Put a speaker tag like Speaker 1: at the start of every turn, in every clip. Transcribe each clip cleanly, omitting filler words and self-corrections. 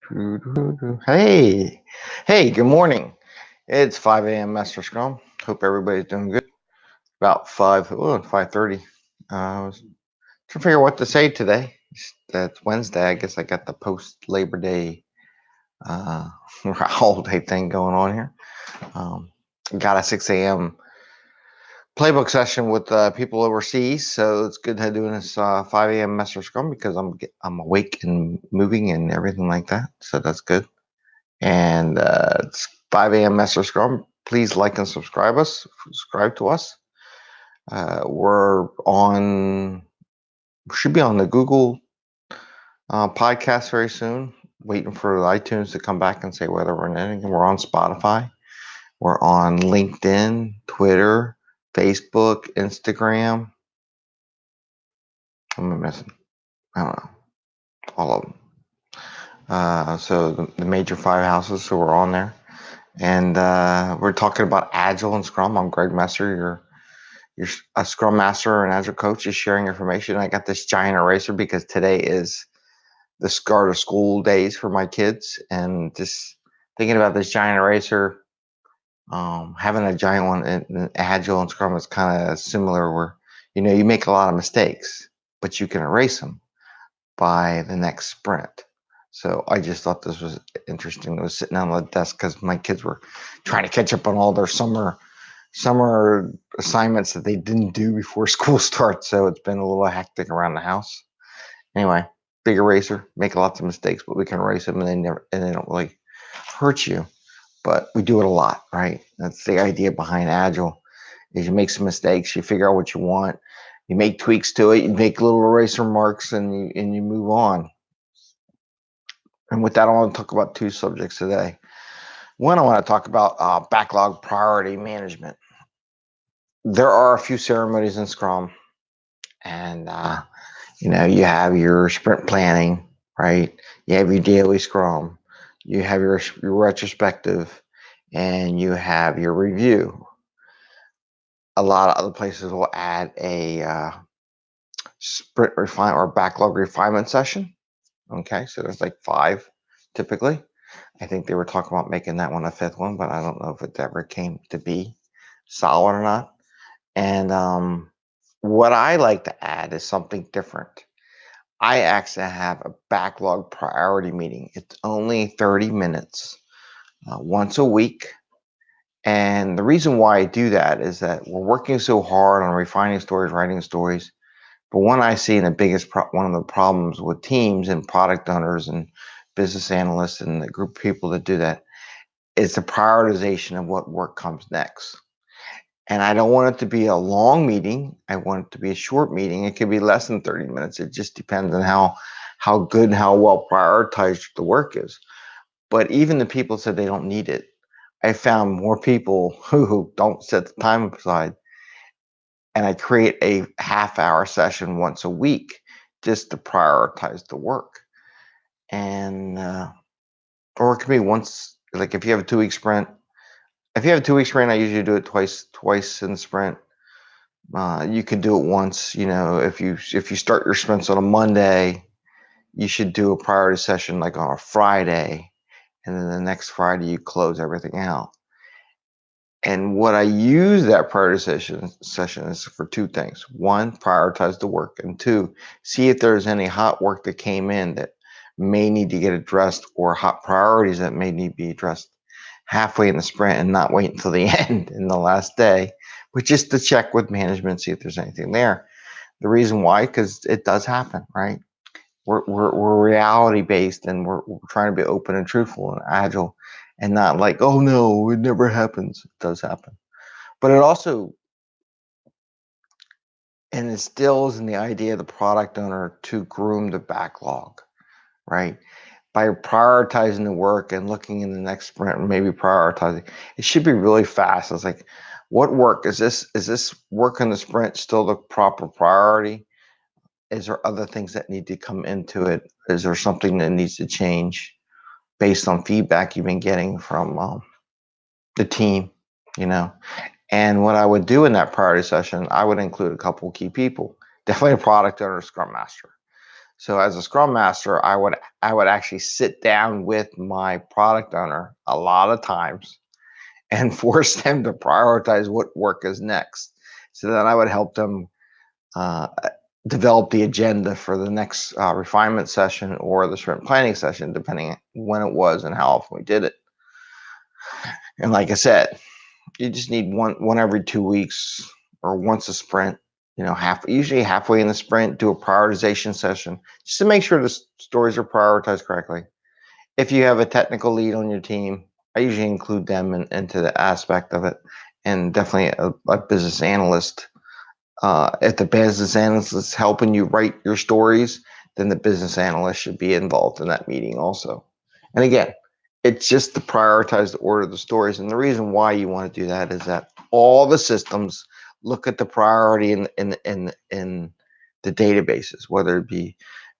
Speaker 1: Hey, good morning. It's 5 a.m. Mester Scrum. Hope everybody's doing good. About 5:30. I was trying to figure out what to say today. That's Wednesday. I guess I got the post Labor Day uh, holiday thing going on here. Um, got a 6 a.m. playbook session with people overseas, so it's good to doing this 5 a.m. Mester Scrum because I'm awake and moving and everything like that. So that's good. And it's 5 a.m. Mester Scrum. Please like and subscribe to us. Should be on the Google podcast very soon. Waiting for iTunes to come back and say whether we're in anything. We're on Spotify. We're on LinkedIn, Twitter, Facebook, Instagram. What am I missing? I don't know. All of them. So the major 5 houses, so we're on there. And we're talking about Agile and Scrum. I'm Greg Mester, you're a Scrum Master or an Agile coach, just sharing information. I got this giant eraser because today is the start of school days for my kids, and just thinking about this giant eraser. Having a giant one in Agile and Scrum is kind of similar, where you make a lot of mistakes, but you can erase them by the next sprint. So I just thought this was interesting. I was sitting on the desk because my kids were trying to catch up on all their summer assignments that they didn't do before school starts. So it's been a little hectic around the house. Anyway, big eraser, make lots of mistakes, but we can erase them and they don't really hurt you. But we do it a lot, right? That's the idea behind Agile is you make some mistakes, you figure out what you want, you make tweaks to it, you make little eraser marks and you move on. And with that, I want to talk about two subjects today. One, I want to talk about backlog priority management. There are a few ceremonies in Scrum, and you have your sprint planning, right? You have your daily Scrum, you have your retrospective, and you have your review. A lot of other places will add a sprint refine or backlog refinement session. Okay, so there's like 5 typically. I think they were talking about making that one a 5th one, but I don't know if it ever came to be solid or not. And what I like to add is something different. I actually have a backlog priority meeting. It's only 30 minutes once a week. And the reason why I do that is that we're working so hard on refining stories, writing stories. But one I see, and the biggest one of the problems with teams and product owners and business analysts and the group of people that do that is the prioritization of what work comes next. And I don't want it to be a long meeting. I want it to be a short meeting. It could be less than 30 minutes. It just depends on how good and how well prioritized the work is. But even the people said they don't need it. I found more people who don't set the time aside, and I create a half-hour session once a week just to prioritize the work. And or it could be once, like if you have a 2-week sprint. If you have a 2-week sprint, I usually do it twice in the sprint. You can do it once. If you start your sprints on a Monday, you should do a priority session like on a Friday, and then the next Friday you close everything out. And what I use that prioritization session is for 2 things. 1, prioritize the work, and 2, see if there's any hot work that came in that may need to get addressed, or hot priorities that may need to be addressed halfway in the sprint and not wait until the end in the last day, but just to check with management, see if there's anything there. The reason why, because it does happen, right? We're reality based, and we're trying to be open and truthful and agile, and not like, oh no, it never happens. It does happen. But it also instills in the idea of the product owner to groom the backlog, right? By prioritizing the work and looking in the next sprint and maybe prioritizing, it should be really fast. It's like, what work is this work in the sprint still the proper priority? Is there other things that need to come into it? Is there something that needs to change based on feedback you've been getting from the team? And what I would do in that priority session, I would include a couple key people, definitely a product owner, scrum master. So as a Scrum Master, I would actually sit down with my product owner a lot of times and force them to prioritize what work is next. So then I would help them uh, develop the agenda for the next refinement session or the sprint planning session, depending on when it was and how often we did it. And like I said, you just need one every 2 weeks or once a sprint. Usually halfway in the sprint, do a prioritization session just to make sure the stories are prioritized correctly. If you have a technical lead on your team, I usually include them into the aspect of it, and definitely a business analyst. If the business analyst is helping you write your stories, then the business analyst should be involved in that meeting also. And again, it's just to prioritize the order of the stories. And the reason why you want to do that is that all the systems look at the priority in the databases, whether it be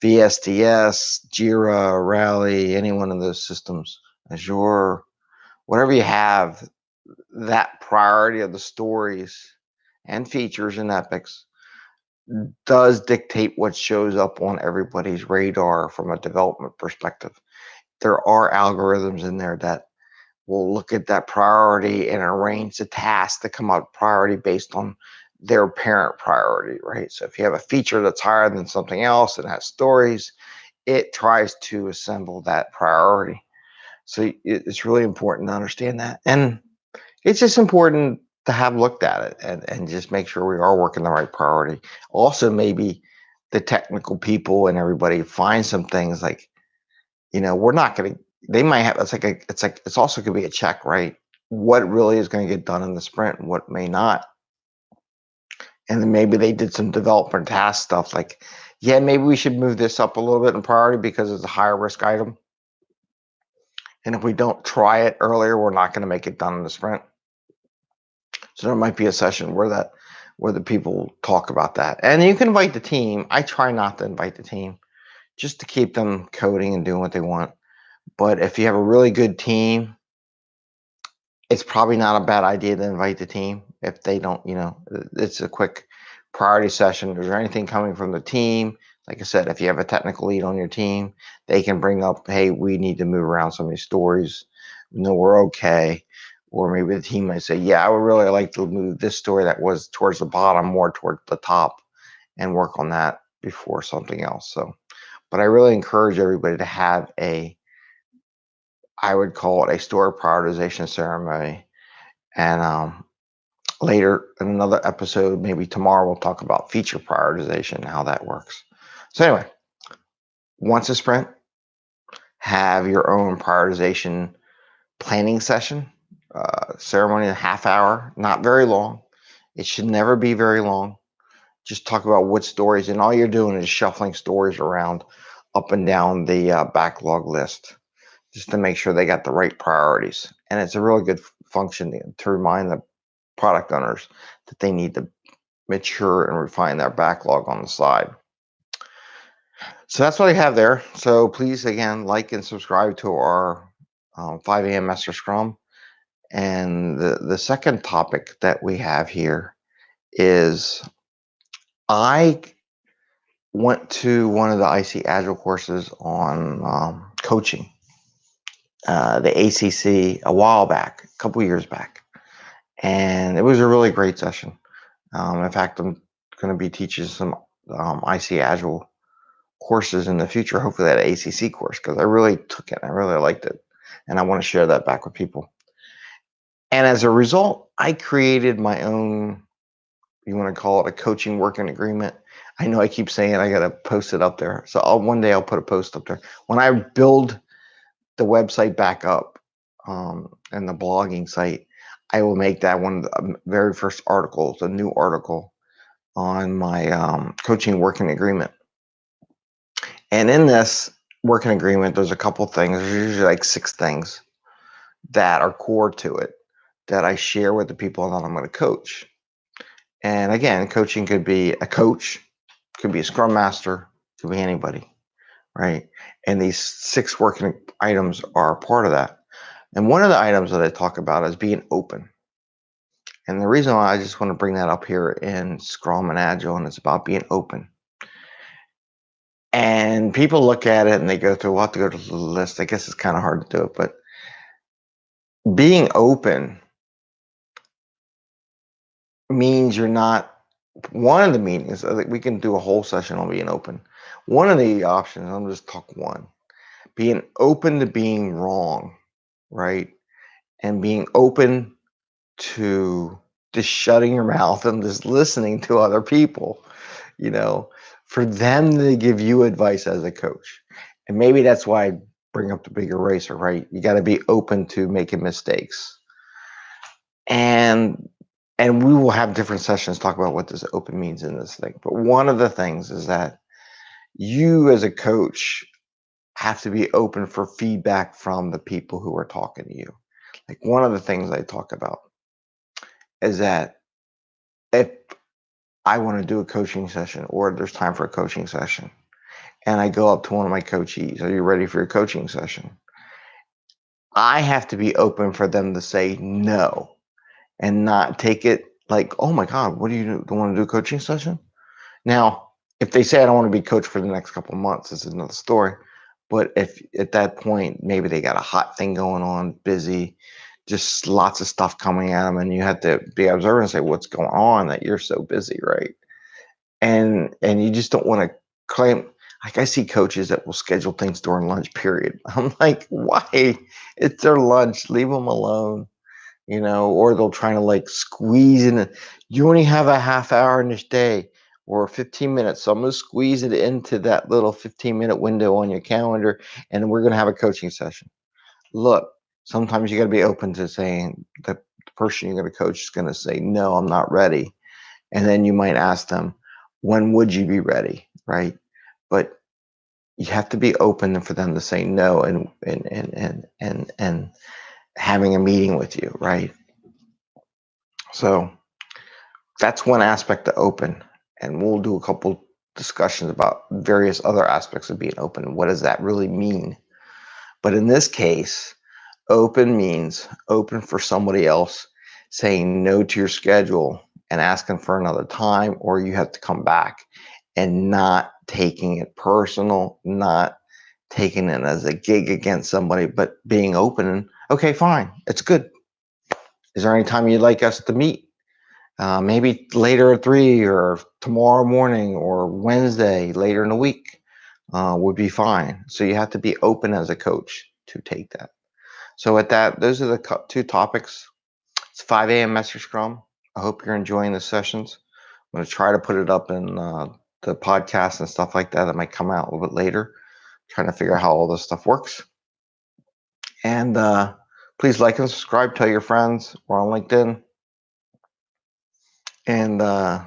Speaker 1: VSTS, Jira, Rally, any one of those systems, Azure, whatever you have, that priority of the stories and features and epics does dictate what shows up on everybody's radar from a development perspective. There are algorithms in there that will look at that priority and arrange the tasks to come out priority based on their parent priority, right? So if you have a feature that's higher than something else and has stories, it tries to assemble that priority. So it's really important to understand that. And it's just important to have looked at it and just make sure we are working the right priority. Also, maybe the technical people and everybody find some things like, we're not going to, they might have, it's also going to be a check, right? What really is going to get done in the sprint and what may not. And then maybe they did some development task stuff like, yeah, maybe we should move this up a little bit in priority because it's a higher risk item. And if we don't try it earlier, we're not going to make it done in the sprint. So there might be a session where the people talk about that. And you can invite the team. I try not to invite the team just to keep them coding and doing what they want. But if you have a really good team, it's probably not a bad idea to invite the team if they don't, it's a quick priority session. Is there anything coming from the team? Like I said, if you have a technical lead on your team, they can bring up, hey, we need to move around some of these stories. No, we're okay. Or maybe the team might say, yeah, I would really like to move this story that was towards the bottom more towards the top and work on that before something else. So, but I really encourage everybody to have I would call it a story prioritization ceremony. And later in another episode, maybe tomorrow, we'll talk about feature prioritization and how that works. So anyway, once a sprint, have your own prioritization planning session, ceremony in a half hour, not very long. It should never be very long. Just talk about what stories, and all you're doing is shuffling stories around up and down the backlog list just to make sure they got the right priorities. And it's a really good function to remind the product owners that they need to mature and refine their backlog on the side. So that's what I have there. So please, again, like and subscribe to our 5am Mester Scrum. And the second topic that we have here is I went to one of the IC Agile courses on coaching, the ACC, a while back, a couple years back. And it was a really great session. In fact, I'm going to be teaching some IC Agile courses in the future, hopefully that ACC course, because I really took it. I really liked it. And I want to share that back with people. And as a result, I created my own, you want to call it a coaching working agreement. I know I keep saying I got to post it up there. So one day I'll put a post up there. When I build the website back up and the blogging site, I will make that one of the very first articles, a new article on my coaching working agreement. And in this working agreement, there's a couple things. There's usually like 6 things that are core to it that I share with the people that I'm going to coach. And again, coaching could be a coach, could be a scrum master, could be anybody, right? And these 6 working items are part of that. And one of the items that I talk about is being open. And the reason why I just want to bring that up here in Scrum and Agile, and it's about being open. And people look at it and they go through, we'll have to go to the list. I guess it's kind of hard to do it, but being open means you're not, one of the meanings, we can do a whole session on being open. One of the options, I'm just talk one, being open to being wrong, right? And being open to just shutting your mouth and just listening to other people, you know, for them to give you advice as a coach. And maybe that's why I bring up the big eraser, right? You got to be open to making mistakes. And we will have different sessions talk about what this open means in this thing. But one of the things is that you as a coach have to be open for feedback from the people who are talking to you. Like one of the things I talk about is that if I want to do a coaching session or there's time for a coaching session and I go up to one of my coachees, are you ready for your coaching session? I have to be open for them to say no and not take it like, oh my God, what do you do? Do you want to do a coaching session? Now, if they say I don't want to be coached for the next couple of months, this is another story. But if at that point, maybe they got a hot thing going on, busy, just lots of stuff coming at them, and you have to be observant and say, what's going on that you're so busy, right? And you just don't want to claim, like I see coaches that will schedule things during lunch period. I'm like, why? It's their lunch, leave them alone, or they'll try to like squeeze in. You only have a half hour in this day or 15 minutes. So I'm going to squeeze it into that little 15-minute window on your calendar and we're going to have a coaching session. Look, sometimes you got to be open to saying the person you're going to coach is going to say, no, I'm not ready. And then you might ask them, when would you be ready? Right. But you have to be open for them to say no and having a meeting with you. Right. So that's one aspect to open, and we'll do a couple discussions about various other aspects of being open. What does that really mean? But in this case, open means open for somebody else saying no to your schedule and asking for another time, or you have to come back, and not taking it personal, not taking it as a gig against somebody, but being open and, okay, fine, it's good. Is there any time you'd like us to meet? Maybe later at 3 or tomorrow morning or Wednesday later in the week would be fine. So you have to be open as a coach to take that. So at that, those are the two topics. It's 5 a.m. Mester Scrum. I hope you're enjoying the sessions. I'm going to try to put it up in the podcast and stuff like that. It might come out a little bit later. Trying to figure out how all this stuff works. And please like and subscribe. Tell your friends. We're on LinkedIn. And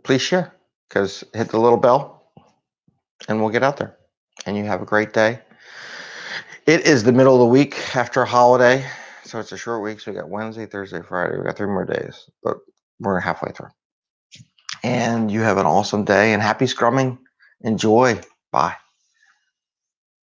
Speaker 1: please share, because hit the little bell and we'll get out there. And you have a great day. It is the middle of the week after a holiday, so it's a short week. So we got Wednesday, Thursday, Friday. We got 3 more days, but we're halfway through. And you have an awesome day and happy scrumming. Enjoy. Bye.